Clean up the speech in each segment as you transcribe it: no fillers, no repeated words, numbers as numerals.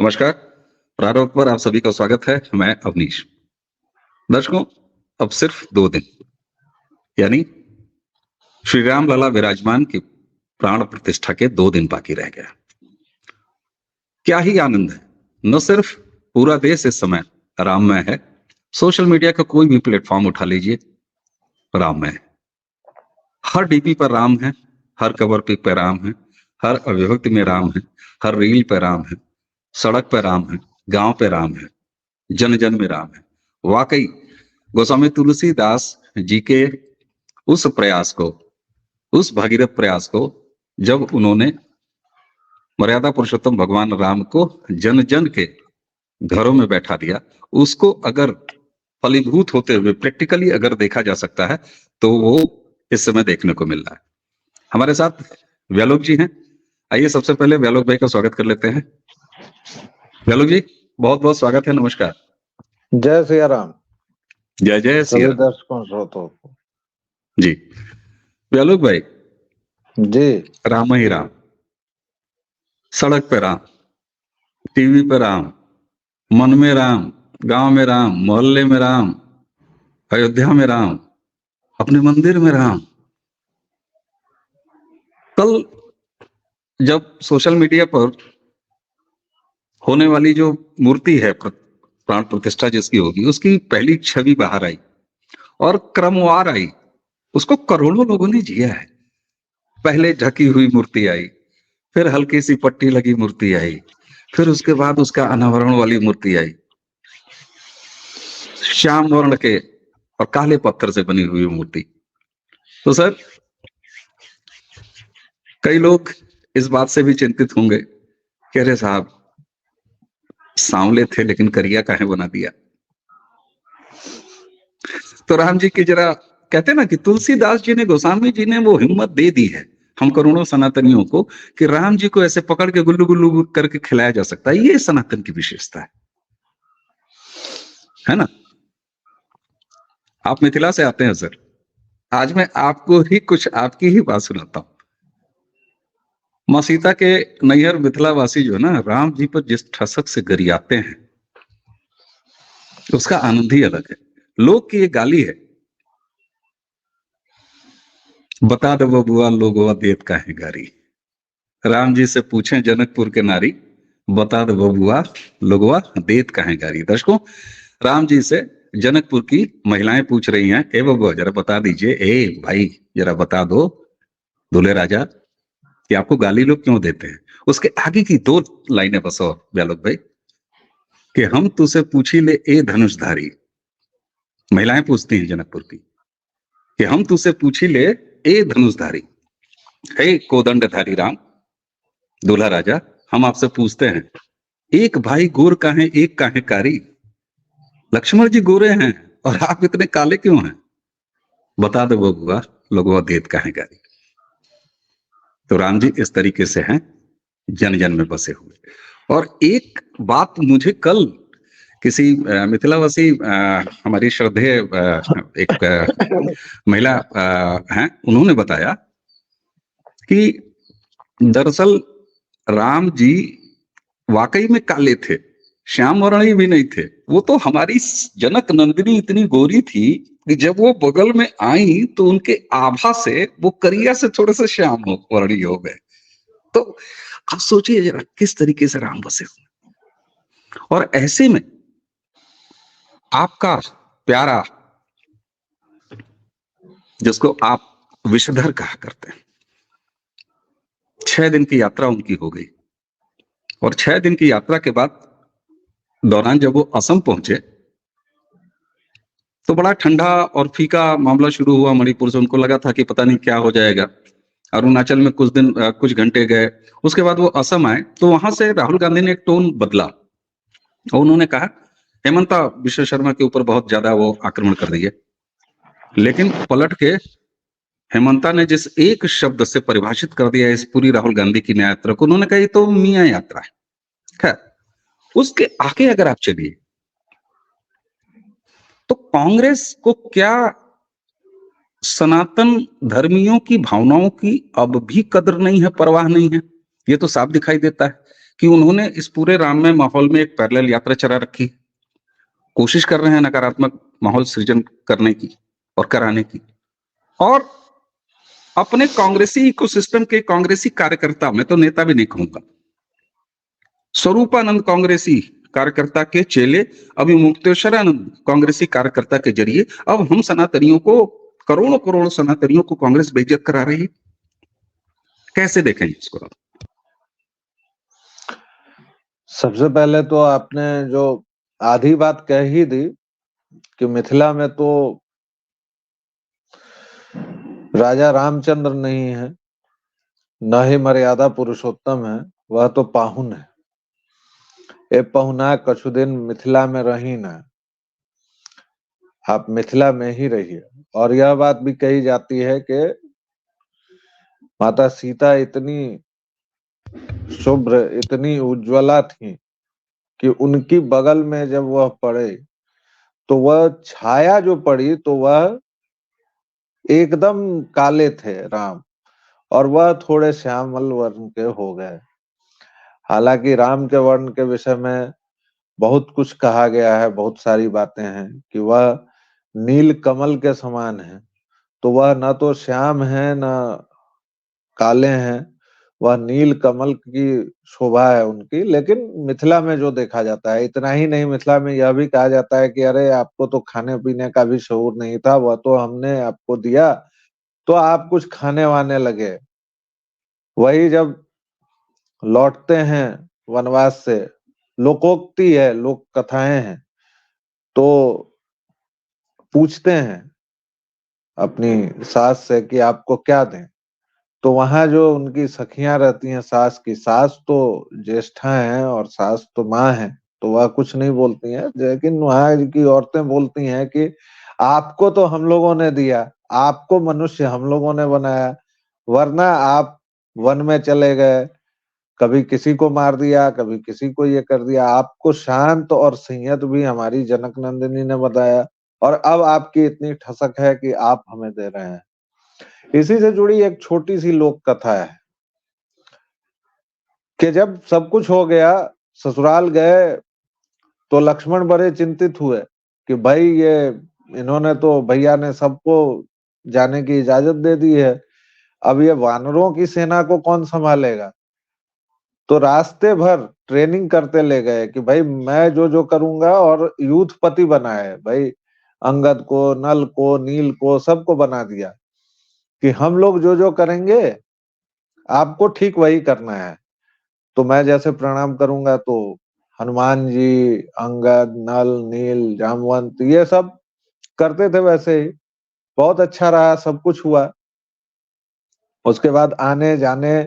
नमस्कार। प्रारूप पर आप सभी का स्वागत है। मैं अवनीश। दर्शकों, अब सिर्फ 2 दिन यानी श्री राम लला विराजमान की प्राण प्रतिष्ठा के 2 दिन बाकी रह गया। क्या ही आनंद है। न सिर्फ पूरा देश इस समय राममय है, सोशल मीडिया का कोई भी प्लेटफॉर्म उठा लीजिए, राममय है। हर डीपी पर राम है, हर कवर पिक पे राम है, हर अभिव्यक्ति में राम है, हर रील पे राम है, सड़क पे राम है, गांव पे राम है, जन जन में राम है। वाकई गोस्वामी तुलसीदास जी के उस प्रयास को, उस भगीरथ प्रयास को, जब उन्होंने मर्यादा पुरुषोत्तम भगवान राम को जन जन के घरों में बैठा दिया, उसको अगर फलीभूत होते हुए प्रैक्टिकली अगर देखा जा सकता है तो वो इस समय देखने को मिल रहा है। हमारे साथ व्यालोक जी हैं। आइए सबसे पहले व्यालोक भाई का स्वागत कर लेते हैं। व्यालोक जी, बहुत बहुत स्वागत है। नमस्कार। जय सिया राम। जय जय सभी सिया राम। दर्शकों श्रोताओं को जी व्यालोक भाई, जी। राम ही राम, सड़क पे राम, टीवी पे राम, मन में राम, गांव में राम, मोहल्ले में राम, अयोध्या में राम, अपने मंदिर में राम। कल जब सोशल मीडिया पर होने वाली जो मूर्ति है, प्राण प्रतिष्ठा जिसकी होगी, उसकी पहली छवि बाहर आई और क्रमवार आई। उसको करोड़ों लोगों ने जिया है। पहले ढकी हुई मूर्ति आई, फिर हल्की सी पट्टी लगी मूर्ति आई, फिर उसके बाद उसका अनावरण वाली मूर्ति आई, श्याम वर्ण के और काले पत्थर से बनी हुई मूर्ति। तो सर, कई लोग इस बात से भी चिंतित होंगे कि अरे साहब, सांवले थे लेकिन करिया काहे बना दिया। तो राम जी की जरा कहते ना कि तुलसीदास जी ने, गोस्वामी जी ने वो हिम्मत दे दी है हम करोड़ों सनातनियों को कि राम जी को ऐसे पकड़ के गुल्लू गुल्लू करके खिलाया जा सकता है। ये सनातन की विशेषता है ना। आप मिथिला से आते हैं सर। आज मैं आपको ही कुछ आपकी ही बात सुनाता हूं। मां सीता के नैहर मिथिलावासी जो है ना, राम जी पर जिस ठसक से गरियाते हैं, उसका आनंद ही अलग है। लोग की ये गाली है, बता दो बबुआ लोगवा देत काहे गारी। राम जी से पूछें जनकपुर के नारी, बता दो बबुआ लोगवा देत काहे गारी। दर्शकों, राम जी से जनकपुर की महिलाएं पूछ रही हैं, ए बबुआ जरा बता दीजिए, ए भाई जरा बता दो दूल्हे राजा कि आपको गाली लोग क्यों देते हैं। उसके आगे की 2 लाइनें बस और व्यालोक भाई, कि हम तुझसे पूछी ले ए धनुषधारी। महिलाएं पूछती हैं जनकपुर की कि हम तुझसे पूछी ले ए धनुषधारी, हे कोदंडधारी राम, दूल्हा राजा, हम आपसे पूछते हैं, एक भाई गोर काहे एक काहे कारी। लक्ष्मण जी गोरे हैं और आप इतने काले क्यों हैं। बता दो बबुआ लोगवा देत काहे गारी। तो राम जी इस तरीके से हैं, जन जन में बसे हुए। और एक बात मुझे कल किसी मिथिलावासी हमारी श्रद्धेय एक महिला हैं, उन्होंने बताया कि दरअसल राम जी वाकई में काले थे, श्याम वर्णी भी नहीं थे। वो तो हमारी जनक नंदिनी इतनी गोरी थी कि जब वो बगल में आई तो उनके आभा से वो करिया से थोड़े से श्याम वर्णी हो गए। तो आप सोचिए जरा किस तरीके से राम बसे हुए। और ऐसे में आपका प्यारा, जिसको आप विषधर कहा करते हैं, 6 दिन की यात्रा उनकी हो गई। और 6 दिन की यात्रा के बाद दौरान जब वो असम पहुंचे तो बड़ा ठंडा और फीका मामला शुरू हुआ मणिपुर से। उनको लगा था कि पता नहीं क्या हो जाएगा। अरुणाचल में कुछ घंटे गए, उसके बाद वो असम आए तो वहां से राहुल गांधी ने एक टोन बदला और उन्होंने कहा हेमंता विश्व शर्मा के ऊपर बहुत ज्यादा वो आक्रमण कर रही है। लेकिन पलट के हेमंता ने जिस एक शब्द से परिभाषित कर दिया इस पूरी राहुल गांधी की न्याय यात्रा को, उन्होंने कहा ये तो मियां यात्रा है। खैर, उसके आगे अगर आप चलिए तो कांग्रेस को क्या सनातन धर्मियों की भावनाओं की अब भी कदर नहीं है, परवाह नहीं है। ये तो साफ दिखाई देता है। कि उन्होंने इस पूरे राममय माहौल में एक पैरेलल यात्रा चला रखी। कोशिश कर रहे हैं नकारात्मक माहौल सृजन करने की और कराने की, और अपने कांग्रेसी इकोसिस्टम के कांग्रेसी कार्यकर्ता, मैं तो नेता भी नहीं कहूंगा, स्वरूपानंद कांग्रेसी कार्यकर्ता के चेले, अभी मुक्तेश्वरानंद कांग्रेसी कार्यकर्ता के जरिए अब हम सनातनियों को, करोड़ों करोड़ों सनातनियों को कांग्रेस बेइज्जत करा रही है। कैसे देखें इसको आप? सबसे पहले तो आपने जो आधी बात कह ही दी कि मिथिला में तो राजा रामचंद्र नहीं है, न ही मर्यादा पुरुषोत्तम है, वह तो पाहुन है। ए पहुना कछु दिन मिथिला में रही न, आप मिथिला में ही रहिए। और यह बात भी कही जाती है कि माता सीता इतनी शुभ्र, इतनी उज्ज्वला थी कि उनकी बगल में जब वह पड़े तो वह छाया जो पड़ी तो वह एकदम काले थे राम, और वह थोड़े श्यामल वर्ण के हो गए। हालांकि राम के वर्ण के विषय में बहुत कुछ कहा गया है, बहुत सारी बातें हैं कि वह नील कमल के समान है। तो वह न तो श्याम है न काले हैं, वह नील कमल की शोभा है उनकी। लेकिन मिथिला में जो देखा जाता है, इतना ही नहीं, मिथिला में यह भी कहा जाता है कि अरे आपको तो खाने पीने का भी शऊर नहीं था, वह तो हमने आपको दिया तो आप कुछ खाने वाने लगे। वही जब लौटते हैं वनवास से, लोकोक्ति है, लोक कथाएं हैं, तो पूछते हैं अपनी सास से कि आपको क्या दें। तो वहां जो उनकी सखियां रहती हैं, सास की, सास तो ज्येष्ठा हैं और सास तो माँ है, तो वह कुछ नहीं बोलती हैं। लेकिन वहां की औरतें बोलती हैं कि आपको तो हम लोगों ने दिया, आपको मनुष्य हम लोगों ने बनाया, वरना आप वन में चले गए, कभी किसी को मार दिया, कभी किसी को ये कर दिया। आपको शांत और संयत भी हमारी जनक नंदिनी ने बताया, और अब आपकी इतनी ठसक है कि आप हमें दे रहे हैं। इसी से जुड़ी एक छोटी सी लोक कथा है कि जब सब कुछ हो गया, ससुराल गए, तो लक्ष्मण बड़े चिंतित हुए कि भाई ये इन्होंने तो, भैया ने सबको जाने की इजाजत दे दी है, अब ये वानरों की सेना को कौन संभालेगा। तो रास्ते भर ट्रेनिंग करते ले गए कि भाई मैं जो जो करूंगा, और यूथपति बनाए भाई, अंगद को, नल को, नील को, सबको बना दिया कि हम लोग जो जो करेंगे आपको ठीक वही करना है। तो मैं जैसे प्रणाम करूंगा तो हनुमान जी, अंगद, नल, नील, जामवंत ये सब करते थे वैसे ही। बहुत अच्छा रहा, सब कुछ हुआ। उसके बाद आने जाने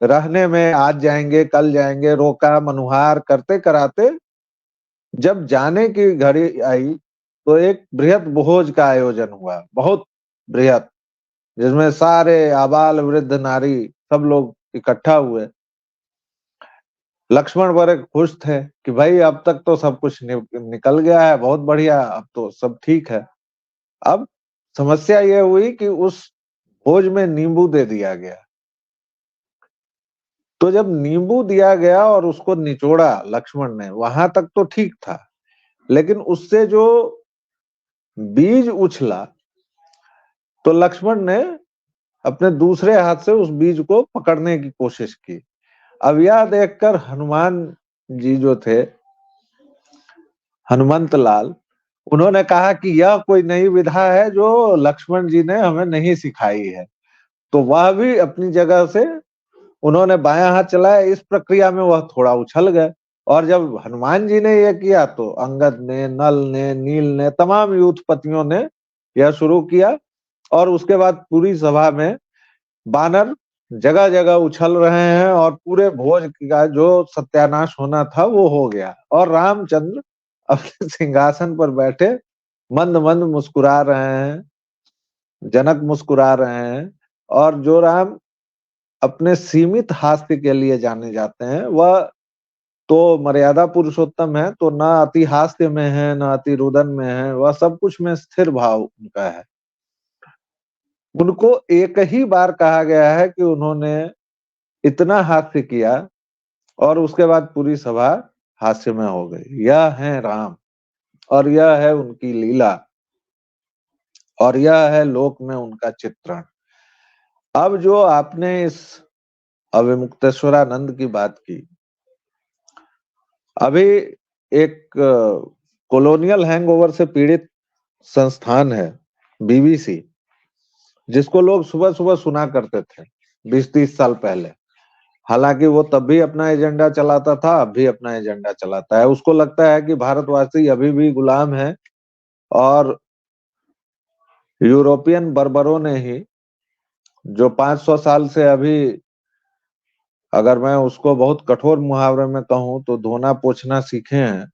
रहने में, आज जाएंगे कल जाएंगे, रोका मनुहार करते कराते जब जाने की घड़ी आई तो एक बृहत भोज का आयोजन हुआ, बहुत बृहत, जिसमें सारे आबाल वृद्ध नारी सब लोग इकट्ठा हुए। लक्ष्मण बड़े खुश थे कि भाई अब तक तो सब कुछ निकल गया है, बहुत बढ़िया, अब तो सब ठीक है। अब समस्या यह हुई कि उस भोज में नींबू दे दिया गया। तो जब नींबू दिया गया और उसको निचोड़ा लक्ष्मण ने, वहां तक तो ठीक था, लेकिन उससे जो बीज उछला तो लक्ष्मण ने अपने दूसरे हाथ से उस बीज को पकड़ने की कोशिश की। अब यह देखकर हनुमान जी जो थे, हनुमंत लाल, उन्होंने कहा कि यह कोई नई विधा है जो लक्ष्मण जी ने हमें नहीं सिखाई है। तो वह भी अपनी जगह से उन्होंने बायां हाथ चलाया। इस प्रक्रिया में वह थोड़ा उछल गए, और जब हनुमान जी ने यह किया तो अंगद ने, नल ने, नील ने, तमाम यूथपतियों ने यह शुरू किया। और उसके बाद पूरी सभा में बानर जगह जगह उछल रहे हैं, और पूरे भोज का जो सत्यानाश होना था वो हो गया। और रामचंद्र अपने सिंहासन पर बैठे मंद मंद मुस्कुरा रहे हैं, जनक मुस्कुरा रहे हैं। और जो राम अपने सीमित हास्य के लिए जाने जाते हैं, वह तो मर्यादा पुरुषोत्तम है, तो न अति हास्य में है न अति रुदन में है, वह सब कुछ में स्थिर भाव उनका है। उनको एक ही बार कहा गया है कि उन्होंने इतना हास्य किया और उसके बाद पूरी सभा हास्य में हो गई। यह है राम और यह है उनकी लीला और यह है लोक में उनका चित्रण। अब जो आपने इस अविमुक्तेश्वरानंद की बात की, अभी एक कॉलोनियल हैंगओवर से पीड़ित संस्थान है बीबीसी, जिसको लोग सुबह सुबह सुना करते थे 20-30 साल पहले। हालांकि वो तब भी अपना एजेंडा चलाता था, अब भी अपना एजेंडा चलाता है। उसको लगता है कि भारतवासी अभी भी गुलाम है और यूरोपियन बर्बरों ने ही, जो 500 साल से अभी, अगर मैं उसको बहुत कठोर मुहावरे में कहूं तो धोना पोछना सीखे हैं,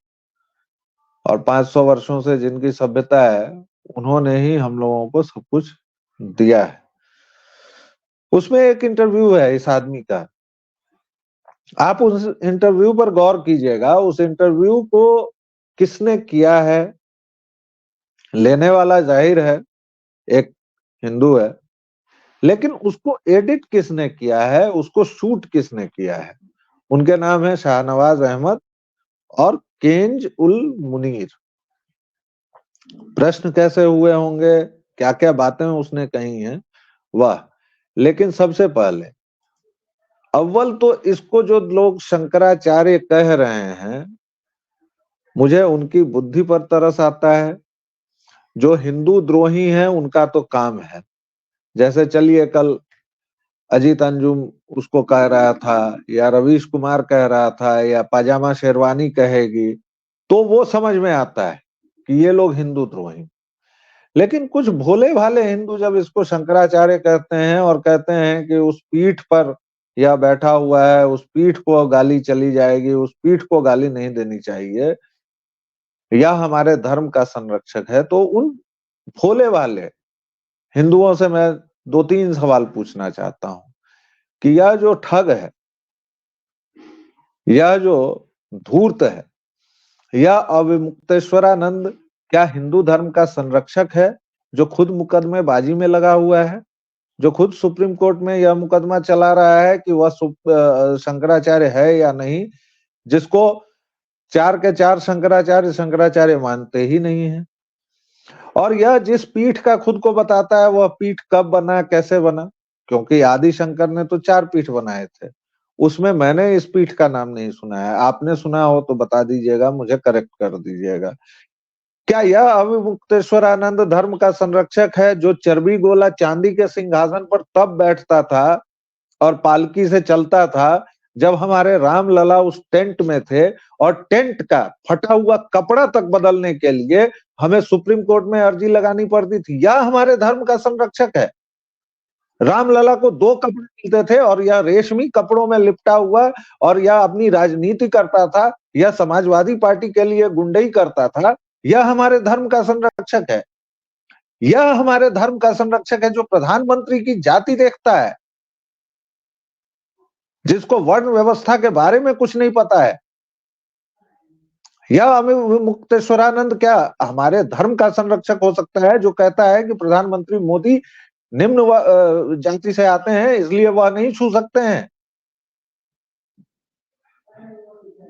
और 500 वर्षों से जिनकी सभ्यता है, उन्होंने ही हम लोगों को सब कुछ दिया है। उसमें एक इंटरव्यू है इस आदमी का, आप उस इंटरव्यू पर गौर कीजिएगा। उस इंटरव्यू को किसने किया है? लेने वाला जाहिर है एक हिंदू है, लेकिन उसको एडिट किसने किया है, उसको शूट किसने किया है? उनके नाम है शाहनवाज अहमद और केंज उल मुनीर। प्रश्न कैसे हुए होंगे, क्या क्या बातें उसने कही हैं वह, लेकिन सबसे पहले अव्वल तो इसको जो लोग शंकराचार्य कह रहे हैं, मुझे उनकी बुद्धि पर तरस आता है। जो हिंदू द्रोही हैं उनका तो काम है, जैसे चलिए कल अजीत अंजुम उसको कह रहा था, या रवीश कुमार कह रहा था, या पाजामा शेरवानी कहेगी, तो वो समझ में आता है कि ये लोग हिंदू द्रोही। लेकिन कुछ भोले भाले हिंदू जब इसको शंकराचार्य कहते हैं और कहते हैं कि उस पीठ पर यह बैठा हुआ है, उस पीठ को गाली चली जाएगी, उस पीठ को गाली नहीं देनी चाहिए, यह हमारे धर्म का संरक्षक है, तो उन भोले भाले हिंदुओं से मैं 2-3 सवाल पूछना चाहता हूं कि यह जो ठग है, यह जो धूर्त है, यह अविमुक्तेश्वरानंद क्या हिंदू धर्म का संरक्षक है, जो खुद मुकदमेबाजी में लगा हुआ है, जो खुद सुप्रीम कोर्ट में यह मुकदमा चला रहा है कि वह शंकराचार्य है या नहीं, जिसको 4 के 4 शंकराचार्य शंकराचार्य मानते ही नहीं है। और यह जिस पीठ का खुद को बताता है, वह पीठ कब बना, कैसे बना? क्योंकि आदि शंकर ने तो 4 पीठ बनाए थे, उसमें मैंने इस पीठ का नाम नहीं सुना है। आपने सुना हो तो बता दीजिएगा, मुझे करेक्ट कर दीजिएगा। क्या यह अविमुक्तेश्वरानंद धर्म का संरक्षक है, जो चर्बी गोला चांदी के सिंहासन पर तब बैठता था और पालकी से चलता था जब हमारे राम लला उस टेंट में थे, और टेंट का फटा हुआ कपड़ा तक बदलने के लिए हमें सुप्रीम कोर्ट में अर्जी लगानी पड़ती थी? यह हमारे धर्म का संरक्षक है। रामलला को 2 कपड़े मिलते थे और यह रेशमी कपड़ों में लिपटा हुआ, और यह अपनी राजनीति करता था, यह समाजवादी पार्टी के लिए गुंडई करता था। यह हमारे धर्म का संरक्षक है। यह हमारे धर्म का संरक्षक है जो प्रधानमंत्री की जाति देखता है, जिसको वर्ण व्यवस्था के बारे में कुछ नहीं पता है। यह अविमुक्तेश्वरानंद क्या हमारे धर्म का संरक्षक हो सकता है, जो कहता है कि प्रधानमंत्री मोदी निम्न जाति से आते हैं, इसलिए वह नहीं छू सकते हैं?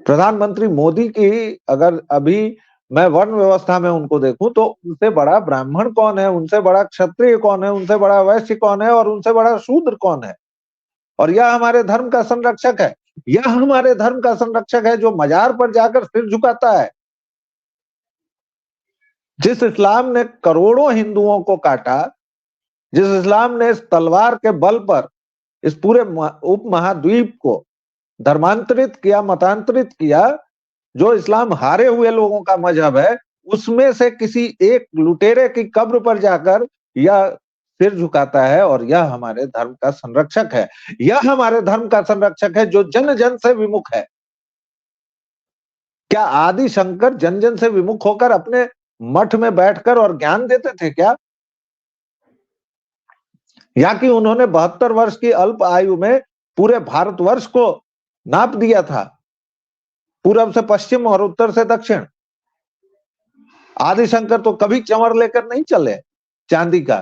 प्रधानमंत्री मोदी की अगर अभी मैं वर्ण व्यवस्था में उनको देखूं, तो उनसे बड़ा ब्राह्मण कौन है, उनसे बड़ा क्षत्रिय कौन है, उनसे बड़ा वैश्य कौन है, और उनसे बड़ा शूद्र कौन है? और यह हमारे धर्म का संरक्षक है। यह हमारे धर्म का संरक्षक है जो मजार पर जाकर सिर झुकाता है। जिस इस्लाम ने करोड़ों हिंदुओं को काटा, जिस इस्लाम ने इस तलवार के बल पर इस पूरे उपमहाद्वीप को धर्मांतरित किया, मतांतरित किया, जो इस्लाम हारे हुए लोगों का मजहब है, उसमें से किसी एक लुटेरे की कब्र पर जाकर यह सिर झुकाता है, और यह हमारे धर्म का संरक्षक है। यह हमारे धर्म का संरक्षक है जो जन जन से विमुख है। क्या आदि शंकर जन जन से विमुख होकर अपने मठ में बैठकर और ज्ञान देते थे क्या? या कि उन्होंने 72 वर्ष की अल्प आयु में पूरे भारतवर्ष को नाप दिया था, पूरब से पश्चिम और उत्तर से दक्षिण? आदिशंकर तो कभी चंवर लेकर नहीं चले चांदी का,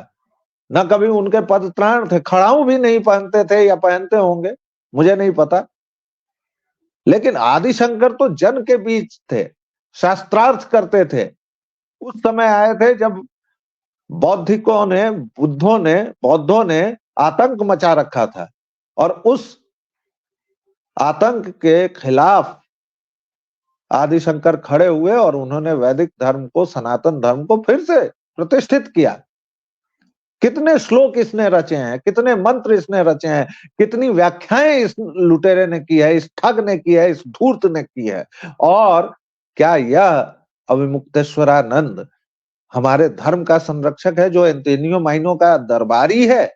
न कभी उनके पदत्राण थे, खड़ाऊ भी नहीं पहनते थे, या पहनते होंगे, मुझे नहीं पता। लेकिन आदिशंकर तो जन के बीच थे, शास्त्रार्थ करते थे। उस समय आए थे जब बौद्धों ने आतंक मचा रखा था, और उस आतंक के खिलाफ आदिशंकर खड़े हुए और उन्होंने वैदिक धर्म को, सनातन धर्म को फिर से प्रतिष्ठित किया। कितने श्लोक इसने रचे हैं, कितने मंत्र इसने रचे हैं, कितनी व्याख्याएं इस लुटेरे ने की है, इस ठग ने की है, इस धूर्त ने की है। और क्या यह अविमुक्तेश्वरानंद हमारे धर्म का संरक्षक है, जो इन तीनों महीनों का दरबारी है?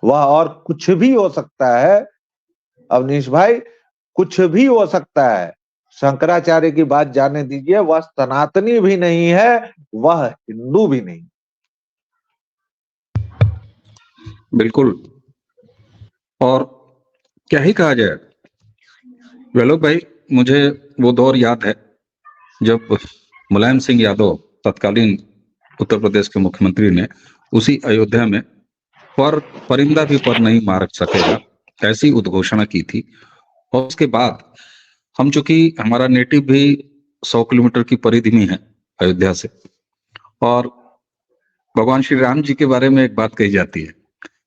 वह और कुछ भी हो सकता है अवनीश भाई, कुछ भी हो सकता है। शंकराचार्य की बात जाने दीजिए, वह सनातनी भी नहीं है, वह हिंदू भी नहीं। बिल्कुल। और क्या ही कहा जाए वेलो भाई, मुझे वो दौर याद है जब मुलायम सिंह यादव तत्कालीन उत्तर प्रदेश के मुख्यमंत्री ने उसी अयोध्या में पर परिंदा भी पर नहीं मार सकेगा ऐसी उद्घोषणा की थी। और उसके बाद हम, चूंकि हमारा नेटिव भी 100 किलोमीटर की परिधि में है अयोध्या से, और भगवान श्री राम जी के बारे में एक बात कही जाती है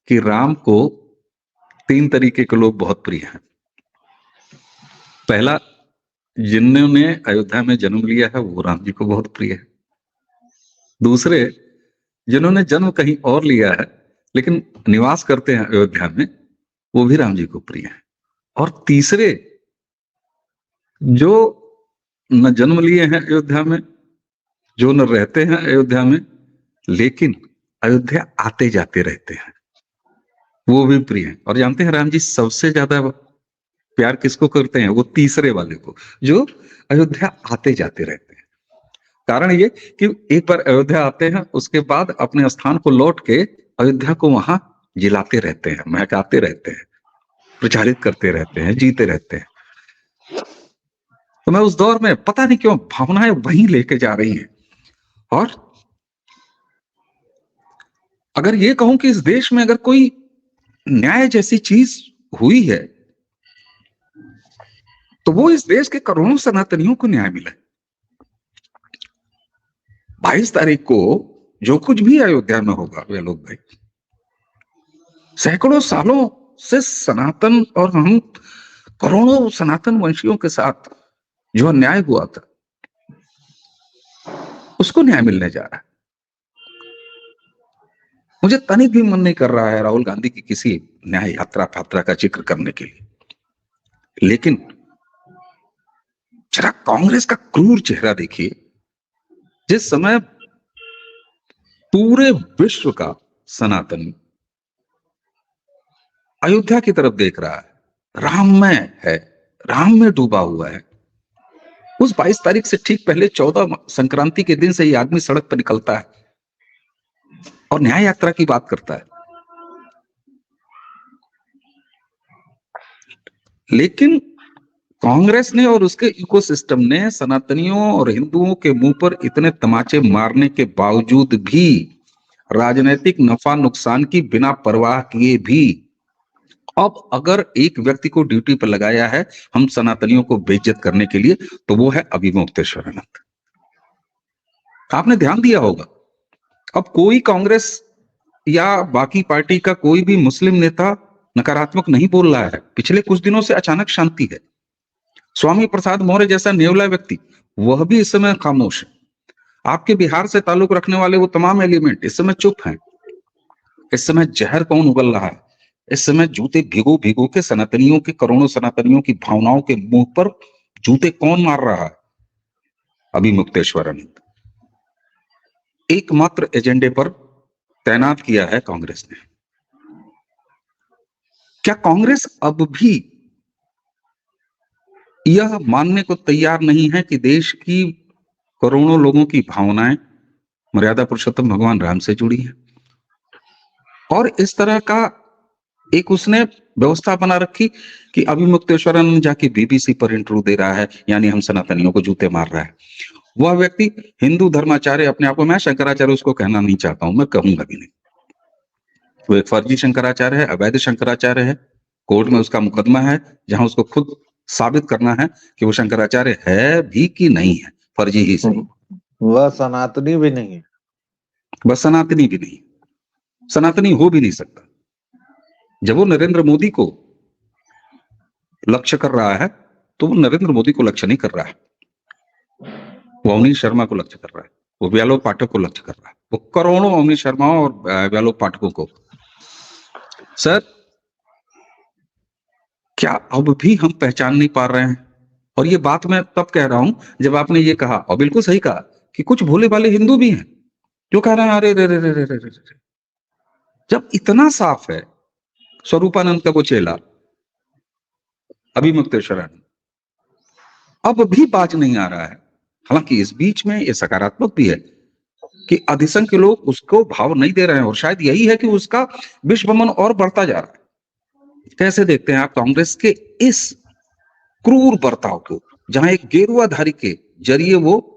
कि राम को 3 तरीके के लोग बहुत प्रिय हैं। पहला, जिन्होंने अयोध्या में जन्म लिया है वो राम जी को बहुत प्रिय है। दूसरे, जिन्होंने जन्म कहीं और लिया है लेकिन निवास करते हैं अयोध्या में, वो भी राम जी को प्रिय है। और तीसरे, जो न जन्म लिए हैं अयोध्या में, जो न रहते हैं अयोध्या में, लेकिन अयोध्या आते जाते रहते हैं, वो भी प्रिय है। और जानते हैं राम जी सबसे ज्यादा प्यार किसको करते हैं? वो तीसरे वाले को, जो अयोध्या आते जाते रहते हैं। कारण ये कि एक बार अयोध्या आते हैं, उसके बाद अपने स्थान को लौट के अयोध्या को वहां जिलाते रहते हैं, महकाते रहते हैं, प्रचारित करते रहते हैं, जीते रहते हैं। तो मैं उस दौर में पता नहीं क्यों भावनाएं वहीं लेके जा रही हैं। और अगर ये कहूं कि इस देश में अगर कोई न्याय जैसी चीज हुई है तो वो इस देश के करोड़ों सनातनियों को न्याय मिला। 22 तारीख को जो कुछ भी अयोध्या में होगा वे लोग भाई, सैकड़ों सालों से सनातन और हम करोड़ों सनातन वंशियों के साथ जो अन्याय हुआ था उसको न्याय मिलने जा रहा है। मुझे तनिक भी मन नहीं कर रहा है राहुल गांधी की किसी न्याय यात्रा फात्रा का जिक्र करने के लिए, लेकिन जरा कांग्रेस का क्रूर चेहरा देखिए। जिस समय पूरे विश्व का सनातनी अयोध्या की तरफ देख रहा है, राममय है, राम में डूबा हुआ है, उस 22 तारीख से ठीक पहले 14 संक्रांति के दिन से ही आदमी सड़क पर निकलता है और न्याय यात्रा की बात करता है। लेकिन कांग्रेस ने और उसके इकोसिस्टम ने सनातनियों और हिंदुओं के मुंह पर इतने तमाचे मारने के बावजूद भी, राजनीतिक नफा नुकसान की बिना परवाह किए भी, अब अगर एक व्यक्ति को ड्यूटी पर लगाया है हम सनातनियों को बेइज्जत करने के लिए, तो वो है अविमुक्तेश्वरानंद। आपने ध्यान दिया होगा, अब कोई कांग्रेस या बाकी पार्टी का कोई भी मुस्लिम नेता नकारात्मक नहीं बोल रहा है। पिछले कुछ दिनों से अचानक शांति है। स्वामी प्रसाद मौर्य जैसा नेवला व्यक्ति, वह भी इस समय खामोश है। आपके बिहार से ताल्लुक रखने वाले वो तमाम एलिमेंट इस समय चुप हैं। इस समय जहर कौन उगल रहा है? इस समय जूते भिगो भिगो के सनातनियों के, करोड़ों सनातनियों की भावनाओं के मुंह पर जूते कौन मार रहा है? अविमुक्तेश्वरानंद। एकमात्र एजेंडे पर तैनात किया है कांग्रेस ने। क्या कांग्रेस अब भी यह मानने को तैयार नहीं है कि देश की करोड़ों लोगों की भावनाएं मर्यादा पुरुषोत्तम भगवान राम से जुड़ी हैं? और इस तरह का एक उसने व्यवस्था बना रखी कि अविमुक्तेश्वरानंद जाके बीबीसी पर इंटरव्यू दे रहा है, यानी हम सनातनियों को जूते मार रहा है। वह व्यक्ति हिंदू धर्माचार्य अपने आप को, मैं शंकराचार्य उसको कहना नहीं चाहता हूं, मैं कहूंगा भी नहीं। वो एक फर्जी शंकराचार्य है, अवैध शंकराचार्य है। कोर्ट में उसका मुकदमा है जहां उसको खुद साबित करना है कि वो शंकराचार्य है भी कि नहीं है, फर्जी ही सही, वह सनातनी भी नहीं है। बस सनातनी भी नहीं, सनातनी हो भी नहीं सकता। जब वो नरेंद्र मोदी को लक्ष्य कर रहा है तो वो नरेंद्र मोदी को लक्ष्य नहीं कर रहा है, वो अवनीश शर्मा को लक्ष्य कर रहा है, वो व्यालोक पाठक को लक्ष्य कर रहा है, वो करोड़ों अवनीश शर्माओं और व्यालोक पाठकों को। सर, क्या अब भी हम पहचान नहीं पा रहे हैं? और ये बात मैं तब कह रहा हूं जब आपने ये कहा, और बिल्कुल सही कहा, कि कुछ भोले भाले हिंदू भी हैं जो कह रहे हैं अरे रे रे रे रे रे रे रे। जब इतना साफ है, स्वरूपानंद का वो चेला अभिमुक्तेश्वरानंद अब भी बाज नहीं आ रहा है। हालांकि इस बीच में ये सकारात्मक भी है कि अधिसंख्य के लोग उसको भाव नहीं दे रहे हैं, और शायद यही है कि उसका विश्वमन और बढ़ता जा रहा है। कैसे देखते हैं आप कांग्रेस के इस क्रूर बर्ताव को, जहां एक गेरुआधारी के जरिए वो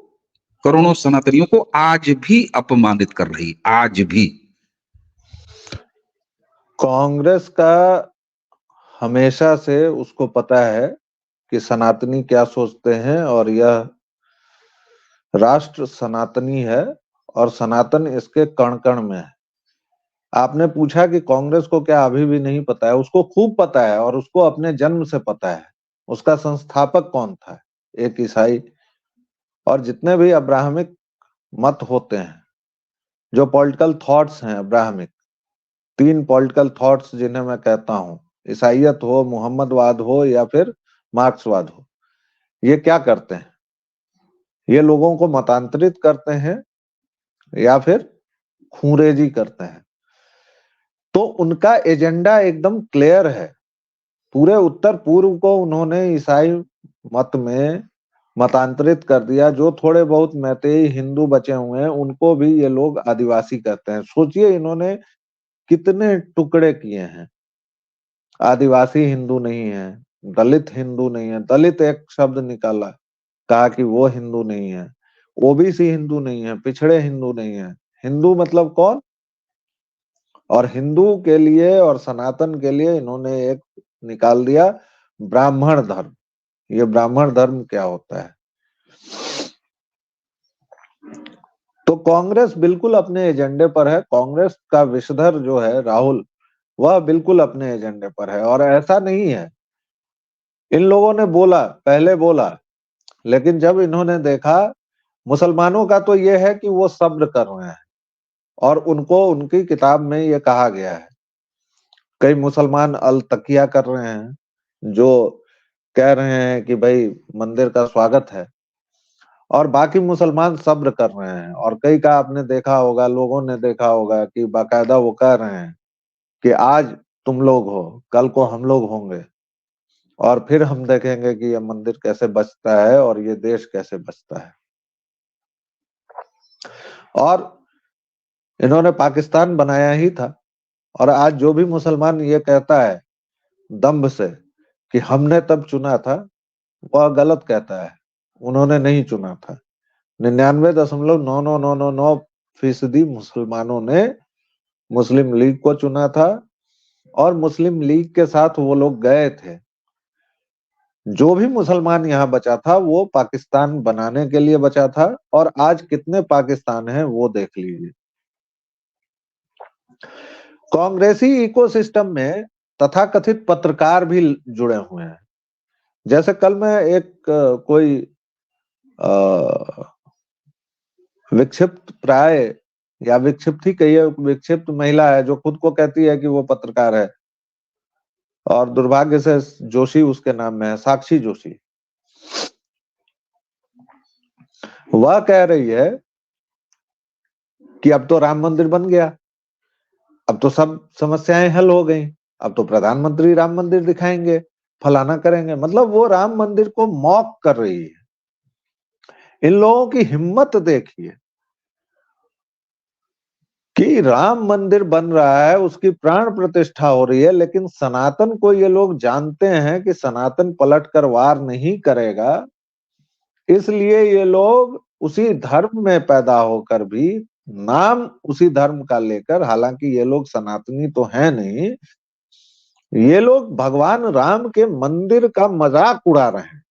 करोड़ों सनातनियों को आज भी अपमानित कर रही, आज भी? कांग्रेस का हमेशा से उसको पता है कि सनातनी क्या सोचते हैं, और यह राष्ट्र सनातनी है और सनातन इसके कण कण में है। आपने पूछा कि कांग्रेस को क्या अभी भी नहीं पता है? उसको खूब पता है, और उसको अपने जन्म से पता है। उसका संस्थापक कौन था? एक ईसाई। और जितने भी अब्राहमिक मत होते हैं, जो पॉलिटिकल थॉट्स हैं अब्राहमिक, 3 पॉलिटिकल थॉट्स जिन्हें मैं कहता हूं, ईसाइयत हो, मोहम्मदवाद हो या फिर मार्क्सवाद हो, ये क्या करते हैं? ये लोगों को मतांतरित करते हैं या फिर खूंरेजी करते हैं। तो उनका एजेंडा एकदम क्लियर है। पूरे उत्तर पूर्व को उन्होंने ईसाई मत में मतांतरित कर दिया। जो थोड़े बहुत मैतेई हिंदू बचे हुए हैं उनको भी ये लोग आदिवासी कहते हैं। सोचिए इन्होंने कितने टुकड़े किए हैं। आदिवासी हिंदू नहीं है, दलित हिंदू नहीं है, दलित एक शब्द निकाला, कहा कि वो हिंदू नहीं है, ओबीसी हिंदू नहीं है, पिछड़े हिंदू नहीं है। हिंदू मतलब कौन? और हिंदू के लिए और सनातन के लिए इन्होंने एक निकाल दिया, ब्राह्मण धर्म। ये ब्राह्मण धर्म क्या होता है? तो कांग्रेस बिल्कुल अपने एजेंडे पर है। कांग्रेस का विषधर जो है राहुल, वह बिल्कुल अपने एजेंडे पर है। और ऐसा नहीं है, इन लोगों ने बोला, पहले बोला, लेकिन जब इन्होंने देखा, मुसलमानों का तो ये है कि वो सब्र कर रहे हैं, और उनको उनकी किताब में ये कहा गया है। कई मुसलमान अल तकिया कर रहे हैं, जो कह रहे हैं कि भाई मंदिर का स्वागत है, और बाकी मुसलमान सब्र कर रहे हैं। और कई का आपने देखा होगा, लोगों ने देखा होगा कि बाकायदा वो कह रहे हैं कि आज तुम लोग हो, कल को हम लोग होंगे, और फिर हम देखेंगे कि ये मंदिर कैसे बचता है और ये देश कैसे बचता है। और इन्होंने पाकिस्तान बनाया ही था। और आज जो भी मुसलमान ये कहता है दंभ से कि हमने तब चुना था, वह गलत कहता है। उन्होंने नहीं चुना था। 99.9999% मुसलमानों ने मुस्लिम लीग को चुना था, और मुस्लिम लीग के साथ वो लोग गए थे। जो भी मुसलमान यहाँ बचा था वो पाकिस्तान बनाने के लिए बचा था। और आज कितने पाकिस्तान हैं वो देख लीजिए। कांग्रेसी इकोसिस्टम में तथाकथित पत्रकार भी जुड़े हुए हैं। जैसे कल मैं एक कोई विक्षिप्त प्राय, या विक्षिप्त ही कहिए, विक्षिप्त महिला है जो खुद को कहती है कि वो पत्रकार है, और दुर्भाग्य से जोशी उसके नाम में है, साक्षी जोशी। वह कह रही है कि अब तो राम मंदिर बन गया, अब तो सब समस्याएं हल हो गई, अब तो प्रधानमंत्री राम मंदिर दिखाएंगे, फलाना करेंगे। मतलब वो राम मंदिर को मॉक कर रही है। इन लोगों की हिम्मत देखिए कि राम मंदिर बन रहा है, उसकी प्राण प्रतिष्ठा हो रही है, लेकिन सनातन को ये लोग जानते हैं कि सनातन पलट कर वार नहीं करेगा। इसलिए ये लोग उसी धर्म में पैदा होकर भी नाम उसी धर्म का लेकर, हालांकि ये लोग सनातनी तो है नहीं, ये लोग भगवान राम के मंदिर का मजाक उड़ा रहे हैं।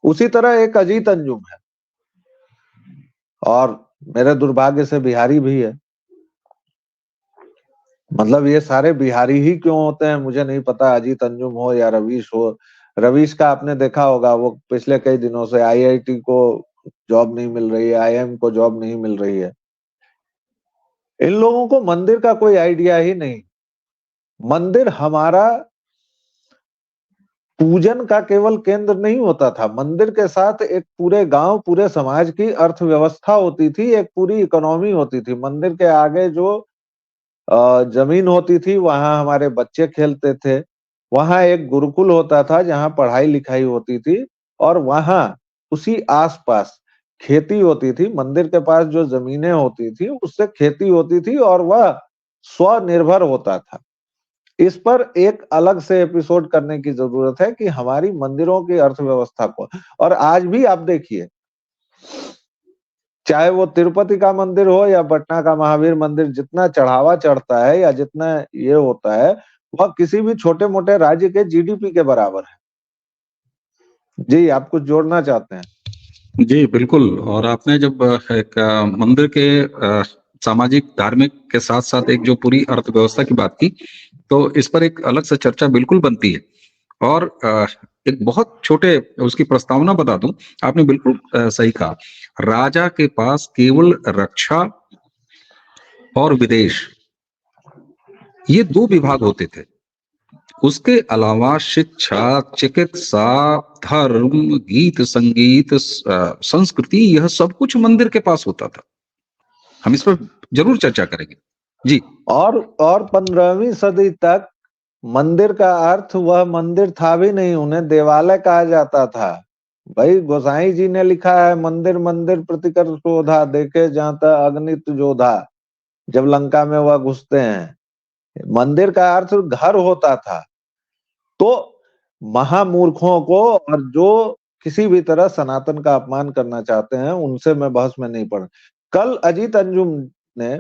उसी तरह एक अजीत अंजुम है, और मेरे दुर्भाग्य से बिहारी भी है। मतलब ये सारे बिहारी ही क्यों होते हैं मुझे नहीं पता, अजीत अंजुम हो या रवीश हो। रवीश का आपने देखा होगा, वो पिछले कई दिनों से आईआईटी को जॉब नहीं मिल रही है, आईआईएम को जॉब नहीं मिल रही है। इन लोगों को मंदिर का कोई आइडिया ही नहीं। मंदिर हमारा पूजन का केवल केंद्र नहीं होता था, मंदिर के साथ एक पूरे गांव, पूरे समाज की अर्थव्यवस्था होती थी, एक पूरी इकोनॉमी होती थी। मंदिर के आगे जो जमीन होती थी, वहां हमारे बच्चे खेलते थे। वहां एक गुरुकुल होता था जहां पढ़ाई लिखाई होती थी, और वहां उसी आसपास खेती होती थी। मंदिर के पास जो जमीनें होती थी उससे खेती होती थी, और वह स्वनिर्भर होता था। इस पर एक अलग से एपिसोड करने की जरूरत है कि हमारी मंदिरों की अर्थव्यवस्था को। और आज भी आप देखिए, चाहे वो तिरुपति का मंदिर हो या पटना का महावीर मंदिर, जितना चढ़ावा चढ़ता है या जितना ये होता है, वह किसी भी छोटे मोटे राज्य के जीडीपी के बराबर है। जी, आप कुछ जोड़ना चाहते हैं? जी बिल्कुल। और आपने जब एक मंदिर के सामाजिक धार्मिक के साथ साथ एक जो पूरी अर्थव्यवस्था की बात की, तो इस पर एक अलग से चर्चा बिल्कुल बनती है। और एक बहुत छोटे उसकी प्रस्तावना बता दूं, आपने बिल्कुल सही कहा। राजा के पास केवल रक्षा और विदेश, ये दो विभाग होते थे। उसके अलावा शिक्षा, चिकित्सा, धर्म, गीत संगीत, संस्कृति, यह सब कुछ मंदिर के पास होता था। हम इस पर जरूर चर्चा करेंगे। जी। और 15वीं सदी तक मंदिर का अर्थ वह मंदिर था भी नहीं, उन्हें देवालय कहा जाता था। भाई गोसाई जी ने लिखा है, मंदिर मंदिर प्रतिकर शोधा, देखे जाता अगणित जोधा। जब लंका में वह घुसते हैं, मंदिर का अर्थ घर होता था। तो महामूर्खों को, और जो किसी भी तरह सनातन का अपमान करना चाहते हैं, उनसे मैं बहस में नहीं पड़। कल अजीत अंजुम ने,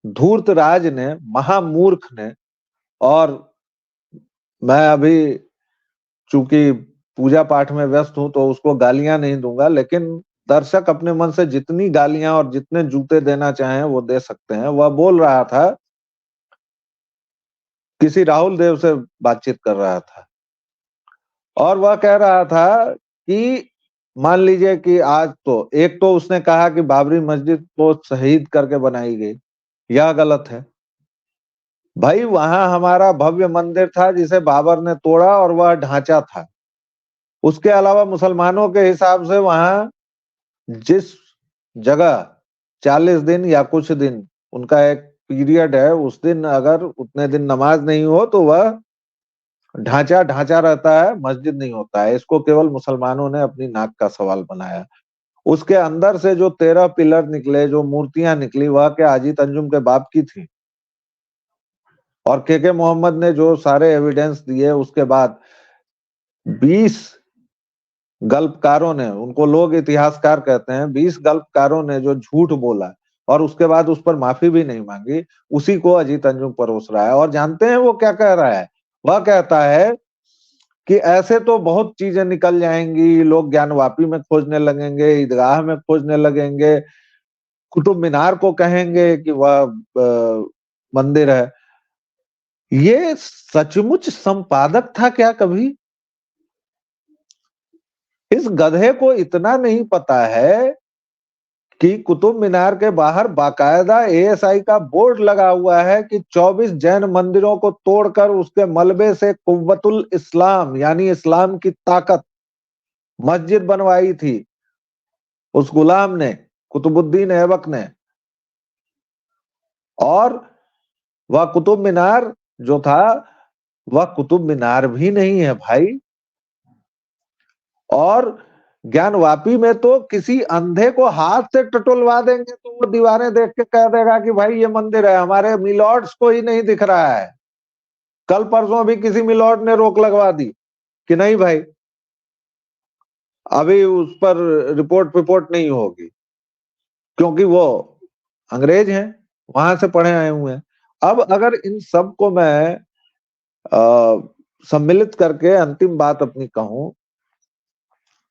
धूर्त राज ने, महामूर्ख ने, और मैं अभी चूंकि पूजा पाठ में व्यस्त हूं तो उसको गालियां नहीं दूंगा, लेकिन दर्शक अपने मन से जितनी गालियां और जितने जूते देना चाहें वो दे सकते हैं। वह बोल रहा था, किसी राहुल देव से बातचीत कर रहा था, और वह कह रहा था कि मान लीजिए कि आज तो, एक तो उसने कहा कि बाबरी मस्जिद को शहीद करके बनाई गई, यह गलत है। भाई वहां हमारा भव्य मंदिर था जिसे बाबर ने तोड़ा, और वह ढांचा था। उसके अलावा मुसलमानों के हिसाब से वहां जिस जगह 40 दिन या कुछ दिन उनका एक पीरियड है, उस दिन अगर उतने दिन नमाज नहीं हो तो वह ढांचा ढांचा रहता है, मस्जिद नहीं होता है। इसको केवल मुसलमानों ने अपनी नाक का सवाल बनाया। उसके अंदर से जो 13 पिलर निकले, जो मूर्तियां निकली, वह क्या अजीत अंजुम के बाप की थी? और के मोहम्मद ने जो सारे एविडेंस दिए, उसके बाद 20 गल्पकारों ने, उनको लोग इतिहासकार कहते हैं, 20 गल्पकारों ने जो झूठ बोला और उसके बाद उस पर माफी भी नहीं मांगी, उसी को अजीत अंजुम परोस रहा है। और जानते हैं वो क्या कह रहा है? वह कहता है कि ऐसे तो बहुत चीजें निकल जाएंगी, लोग ज्ञानवापी में खोजने लगेंगे, ईदगाह में खोजने लगेंगे, कुतुब मीनार को कहेंगे कि वह मंदिर है। ये सचमुच संपादक था क्या कभी? इस गधे को इतना नहीं पता है कि कुतुब मीनार के बाहर बाकायदा एएसआई का बोर्ड लगा हुआ है कि 24 जैन मंदिरों को तोड़कर उसके मलबे से कुव्वतुल इस्लाम यानी इस्लाम की ताकत मस्जिद बनवाई थी उस गुलाम ने, कुतुबुद्दीन ऐबक ने। और वह कुतुब मीनार जो था, वह कुतुब मीनार भी नहीं है भाई। और ज्ञानवापी में तो किसी अंधे को हाथ से टटोलवा देंगे तो वो दीवारें देख के कह देगा कि भाई ये मंदिर है। हमारे मिलॉर्ड्स को ही नहीं दिख रहा है। कल परसों भी किसी मिलॉर्ड ने रोक लगवा दी कि नहीं भाई, अभी उस पर रिपोर्ट नहीं होगी, क्योंकि वो अंग्रेज हैं, वहां से पढ़े आए हुए हैं। अब अगर इन सब को मैं सम्मिलित करके अंतिम बात अपनी कहूं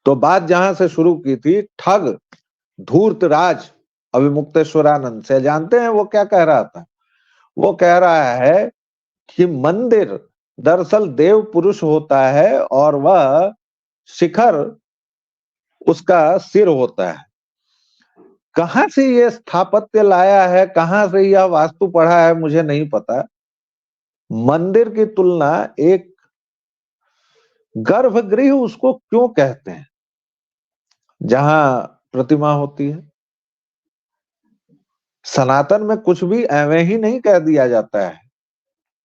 तो बात जहां से शुरू की थी, ठग धूर्तराज अभिमुक्तेश्वरानंद से, जानते हैं वो क्या कह रहा था? वो कह रहा है कि मंदिर दरअसल देव पुरुष होता है और वह शिखर उसका सिर होता है। कहां से ये स्थापत्य लाया है, कहां से यह वास्तु पढ़ा है, मुझे नहीं पता। मंदिर की तुलना एक गर्भगृह उसको क्यों कहते हैं जहां प्रतिमा होती है? सनातन में कुछ भी एवं ही नहीं कह दिया जाता है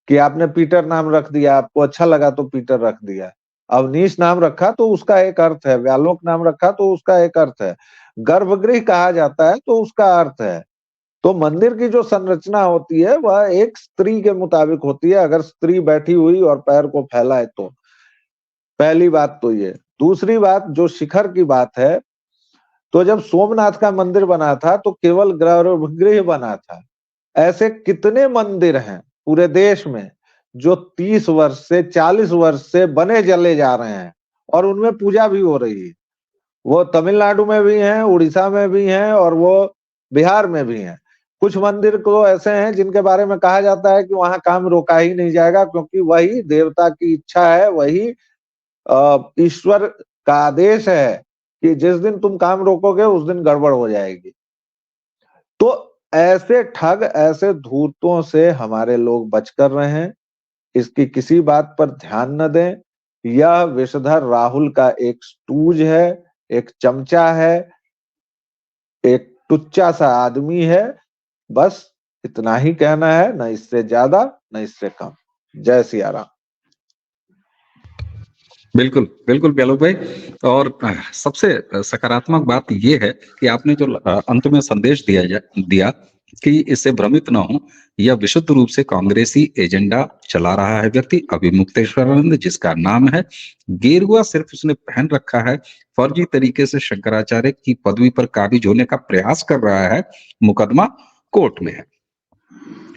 कि आपने पीटर नाम रख दिया, आपको अच्छा लगा तो पीटर रख दिया। अवनीश नाम रखा तो उसका एक अर्थ है, व्यालोक नाम रखा तो उसका एक अर्थ है, गर्भगृह कहा जाता है तो उसका अर्थ है। तो मंदिर की जो संरचना होती है वह एक स्त्री के मुताबिक होती है। अगर स्त्री बैठी हुई और पैर को फैलाए तो, पहली बात तो ये। दूसरी बात, जो शिखर की बात है, तो जब सोमनाथ का मंदिर बना था तो केवल गर्भगृह बना था। ऐसे कितने मंदिर हैं पूरे देश में जो 30 वर्ष से 40 वर्ष से बने चले जा रहे हैं और उनमें पूजा भी हो रही है। वो तमिलनाडु में भी हैं, उड़ीसा में भी हैं और वो बिहार में भी हैं। कुछ मंदिर तो ऐसे हैं जिनके बारे में कहा जाता है कि वहां काम रोका ही नहीं जाएगा, क्योंकि वही देवता की इच्छा है, वही ईश्वर का आदेश है कि जिस दिन तुम काम रोकोगे उस दिन गड़बड़ हो जाएगी। तो ऐसे ठग, ऐसे धूर्तों से हमारे लोग बचकर रहे हैं। इसकी किसी बात पर ध्यान न दें। यह विषधर राहुल का एक स्टूज है, एक चमचा है, एक टुच्चा सा आदमी है। बस इतना ही कहना है, न इससे ज्यादा न इससे कम। जय सिया राम। बिल्कुल बिल्कुल ब्यालोक भाई। और सबसे सकारात्मक बात यह है कि आपने जो अंत में संदेश दिया कि इससे भ्रमित ना हो, यह विशुद्ध रूप से कांग्रेसी एजेंडा चला रहा है व्यक्ति अभिमुक्तेश्वरानंद, जिसका नाम है। गेरुआ सिर्फ उसने पहन रखा है, फर्जी तरीके से शंकराचार्य की पदवी पर काबिज होने का प्रयास कर रहा है, मुकदमा कोर्ट में है।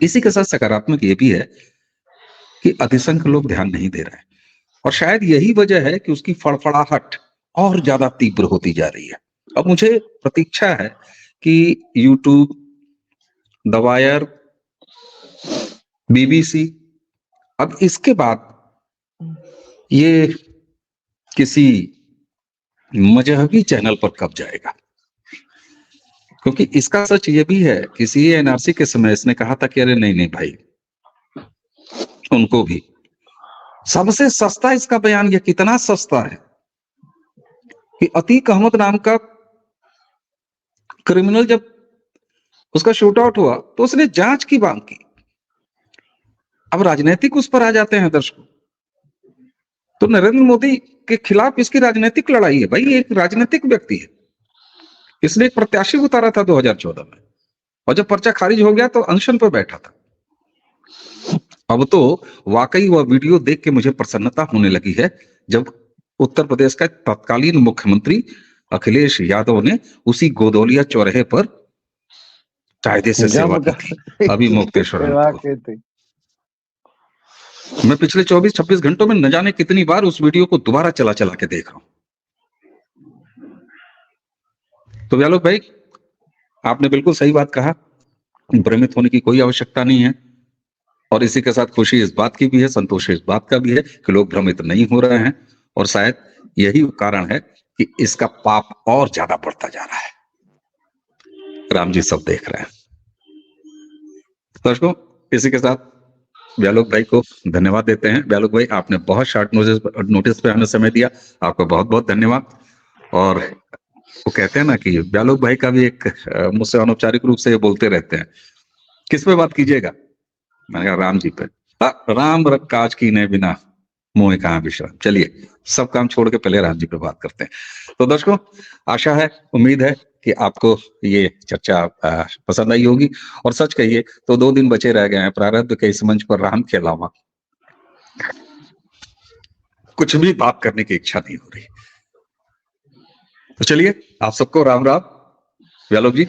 इसी के साथ सकारात्मक ये भी है कि अधिसंख्य लोग ध्यान नहीं दे रहे हैं, और शायद यही वजह है कि उसकी फड़फड़ाहट और ज्यादा तीव्र होती जा रही है। अब मुझे प्रतीक्षा है कि यूट्यूब, द वायर, बीबीसी, अब इसके बाद ये किसी मजहबी चैनल पर कब जाएगा, क्योंकि इसका सच ये भी है कि सीएनआरसी के समय इसने कहा था कि अरे नहीं नहीं भाई, उनको भी सबसे सस्ता इसका बयान, ये कितना सस्ता है कि अतीक अहमद नाम का क्रिमिनल जब उसका शूट आउट हुआ तो उसने जांच की मांग की। अब राजनीतिक उस पर आ जाते हैं दर्शकों, तो नरेंद्र मोदी के खिलाफ इसकी राजनीतिक लड़ाई है। भाई ये एक राजनीतिक व्यक्ति है, इसने एक प्रत्याशी उतारा था 2014 में, और जब पर्चा खारिज हो गया तो अनशन पर बैठा था। अब तो वाकई वह वीडियो देख के मुझे प्रसन्नता होने लगी है, जब उत्तर प्रदेश का तत्कालीन मुख्यमंत्री अखिलेश यादव ने उसी गोदौलिया चौराहे पर कायदे से सेवा की थी अभिमुक्तेश्वरानंद को। मैं पिछले 24-26 घंटों में न जाने कितनी बार उस वीडियो को दोबारा चला चला के देख रहा हूं। तो व्यालोक भाई, आपने बिल्कुल सही बात कहा, भ्रमित होने की कोई आवश्यकता नहीं है। और इसी के साथ खुशी इस बात की भी है, संतोष इस बात का भी है कि लोग भ्रमित नहीं हो रहे हैं, और शायद यही कारण है कि इसका पाप और ज्यादा बढ़ता जा रहा है। राम जी सब देख रहे हैं। दर्शकों, इसी के साथ व्यालोक भाई को धन्यवाद देते हैं। व्यालोक भाई, आपने बहुत शॉर्ट नोटिस पे हमें समय दिया, आपको बहुत बहुत धन्यवाद। और वो कहते हैं ना कि व्यालोक भाई का भी एक मुझसे अनौपचारिक रूप से ये बोलते रहते हैं, किस पे बात कीजिएगा? मैंने कहा राम जी पे। राम काज की ने बिना मोह कहाँ विश्राम। चलिए, सब काम छोड़ के पहले राम जी पे बात करते हैं। तो दर्शकों, आशा है, उम्मीद है कि आपको ये चर्चा पसंद आई होगी। और सच कहिए तो 2 दिन बचे रह गए हैं प्रारब्ध के इस मंच पर राम के अलावा कुछ भी बात करने की इच्छा नहीं हो रही। तो चलिए, आप सबको राम राम। व्यालोक जी।